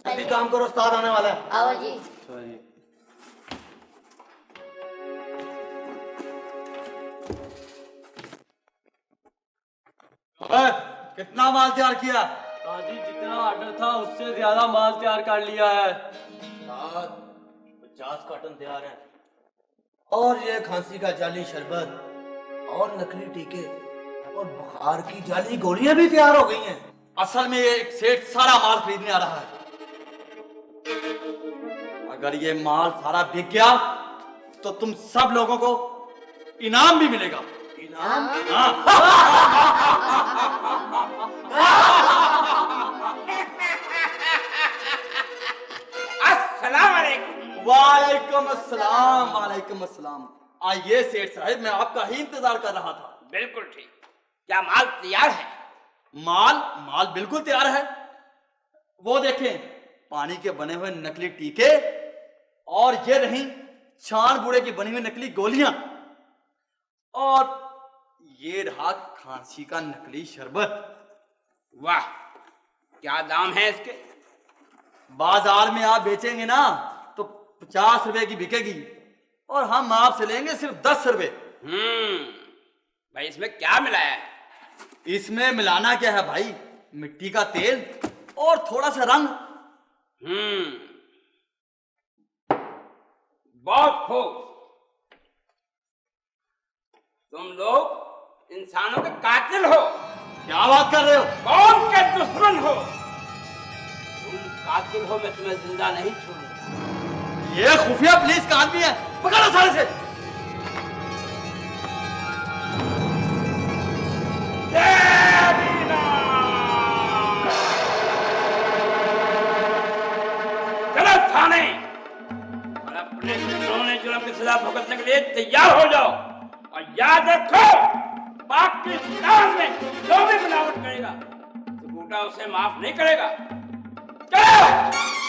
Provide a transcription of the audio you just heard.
जल्दी काम करो, उस्ताद आने वाला है। आओ जी। कितना माल तैयार किया? काजी जितना ऑर्डर था उससे ज्यादा माल तैयार कर लिया है। 50 कार्टन तैयार है। और ये खांसी का जाली शरबत और नकली टीके और बुखार की जाली गोलियां भी तैयार हो गई हैं। असल में ये एक सेठ सारा माल खरीदने आ रहा है। अगर ये माल सारा बिक गया तो तुम सब लोगों को इनाम भी मिलेगा। इनाम? अस्सलाम वालेकुम। वालेकुम अस्सलाम। वालेकुम अस्सलाम। आइए सेठ साहब, मैं आपका ही इंतजार कर रहा था। बिल्कुल ठीक। क्या माल तैयार है? माल बिल्कुल तैयार है। वो देखें, पानी के बने हुए नकली टीके और ये रही छान बूढ़े की बनी हुई नकली गोलियां और ये रहा खांसी का नकली शरबत। वाह, क्या दाम है इसके? बाजार में आप बेचेंगे ना तो 50 रुपए की बिकेगी और हम आपसे लेंगे सिर्फ 10 रुपए। भाई इसमें क्या मिलाया है? इसमें मिलाना क्या है भाई? मिट्टी का तेल और थोड़ा सा रंग। बहुत खूब। तुम लोग इंसानों के कातिल हो। क्या बात कर रहे हो? कौम के दुश्मन हो। तुम कातिल हो, मैं तुम्हें जिंदा नहीं छोड़ूंगा। ये खुफिया पुलिस का आदमी है, पकड़ो सारे से। चलो थाने और अपने जुर्म की सजा भुगतने के लिए तैयार हो जाओ। और याद रखो, पाकिस्तान में जो भी मिलावट करेगा तो बूटा उसे माफ नहीं करेगा। चलो।